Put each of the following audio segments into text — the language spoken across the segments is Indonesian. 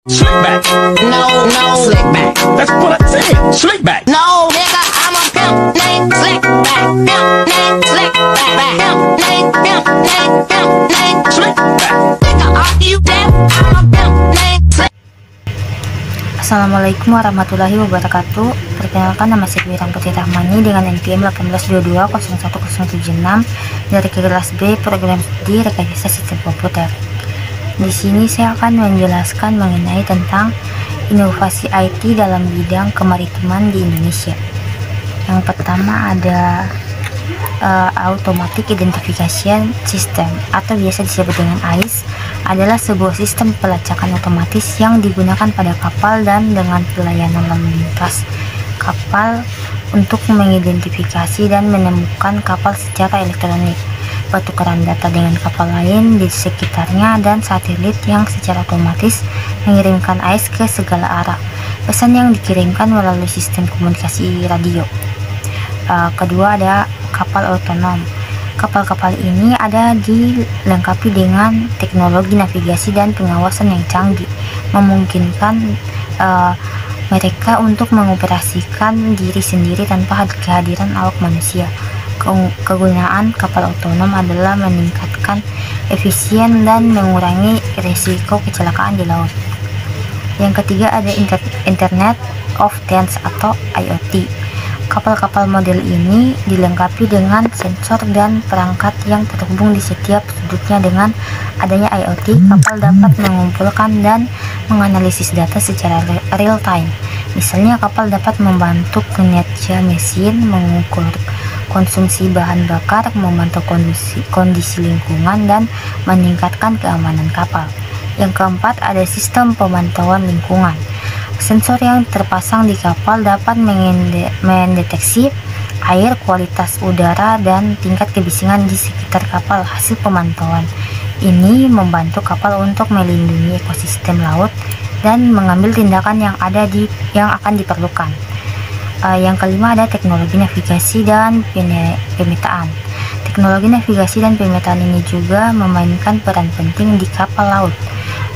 Slick back. No, slick back. That's what I said. Slick back. No, nigga, I'm a pimp named Slick back. Pimp named Slick back. Pimp named Slick back. Nigga, are you dead? I'm a pimp named Slick. Assalamualaikum warahmatullahi wabarakatuh. Perkenalkan, nama saya Wirang Putri Rahmani dengan NPM 1822076 dari kelas B Program Studi Rekayasa Sistem Komputer. Di sini saya akan menjelaskan mengenai tentang inovasi IT dalam bidang kemaritiman di Indonesia. Yang pertama ada Automatic Identification System atau biasa disebut dengan AIS, adalah sebuah sistem pelacakan otomatis yang digunakan pada kapal dan dengan pelayanan lalu lintas kapal untuk mengidentifikasi dan menemukan kapal secara elektronik, pertukaran data dengan kapal lain di sekitarnya, dan satelit yang secara otomatis mengirimkan AIS ke segala arah. Pesan yang dikirimkan melalui sistem komunikasi radio. Kedua ada kapal otonom. Kapal-kapal ini ada dilengkapi dengan teknologi navigasi dan pengawasan yang canggih, memungkinkan mereka untuk mengoperasikan diri sendiri tanpa kehadiran awak manusia. Kegunaan kapal otonom adalah meningkatkan efisien dan mengurangi risiko kecelakaan di laut. Yang ketiga ada Internet of Things atau IoT. Kapal-kapal model ini dilengkapi dengan sensor dan perangkat yang terhubung di setiap sudutnya. Dengan adanya IoT, kapal dapat mengumpulkan dan menganalisis data secara real time. Misalnya, kapal dapat membantu kinerja mesin, mengukur konsumsi bahan bakar, memantau kondisi lingkungan, dan meningkatkan keamanan kapal. Yang keempat ada sistem pemantauan lingkungan. Sensor yang terpasang di kapal dapat mendeteksi air, kualitas udara, dan tingkat kebisingan di sekitar kapal. Hasil pemantauan ini membantu kapal untuk melindungi ekosistem laut dan mengambil tindakan yang akan diperlukan. Yang kelima ada teknologi navigasi dan pemetaan. Teknologi navigasi dan pemetaan ini juga memainkan peran penting di kapal laut.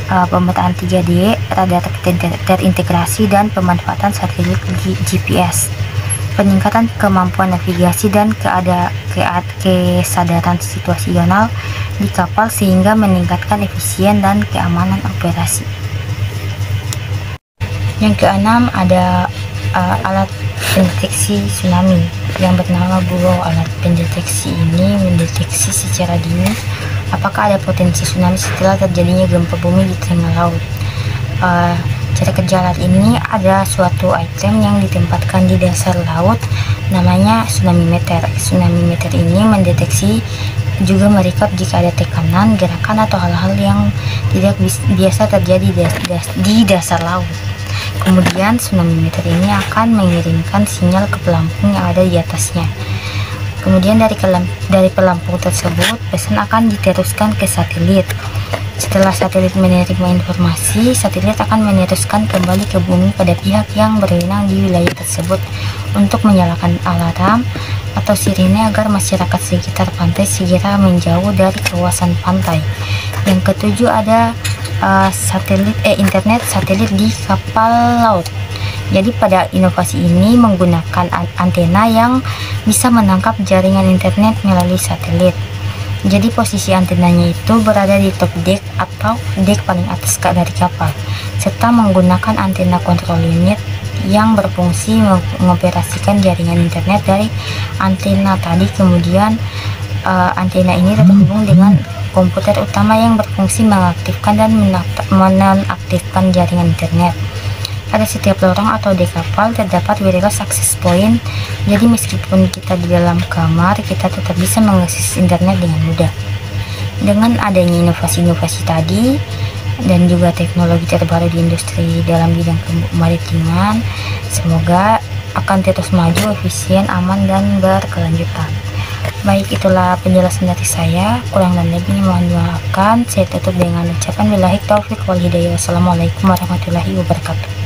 Pemetaan 3D, radar terintegrasi, dan pemanfaatan satelit GPS. Peningkatan kemampuan navigasi dan kesadaran situasional di kapal sehingga meningkatkan efisien dan keamanan operasi. Yang keenam ada alat pendeteksi tsunami yang bernama Buoy. Alat pendeteksi ini mendeteksi secara dini apakah ada potensi tsunami setelah terjadinya gempa bumi di tengah laut. Cara kerja alat ini ada suatu item yang ditempatkan di dasar laut, namanya tsunami meter. Tsunami meter ini mendeteksi juga merekod jika ada tekanan, gerakan, atau hal-hal yang tidak biasa terjadi di dasar laut. Kemudian tsunami meter ini akan mengirimkan sinyal ke pelampung yang ada di atasnya. Kemudian dari pelampung tersebut, pesan akan diteruskan ke satelit. Setelah satelit menerima informasi, satelit akan meneruskan kembali ke bumi pada pihak yang berwenang di wilayah tersebut untuk menyalakan alarm atau sirine agar masyarakat sekitar pantai segera menjauh dari kawasan pantai. Yang ketujuh ada internet satelit di kapal laut. Jadi pada inovasi ini menggunakan antena yang bisa menangkap jaringan internet melalui satelit. Jadi posisi antenanya itu berada di top deck atau deck paling atas dari kapal, serta menggunakan antena control unit yang berfungsi mengoperasikan jaringan internet dari antena tadi. Kemudian antena ini terhubung dengan komputer utama yang berfungsi mengaktifkan dan menonaktifkan jaringan internet. Pada setiap lorong atau di kapal terdapat wireless access point, jadi meskipun kita di dalam kamar, kita tetap bisa mengakses internet dengan mudah. Dengan adanya inovasi-inovasi tadi dan juga teknologi terbaru di industri dalam bidang kemaritiman, semoga akan terus maju, efisien, aman, dan berkelanjutan. Baik, itulah penjelasan dari saya. Kurang dan lebihnya mohon dimaafkan. Saya tutup dengan ucapan billahi taufiq wal hidayah. Wassalamualaikum warahmatullahi wabarakatuh.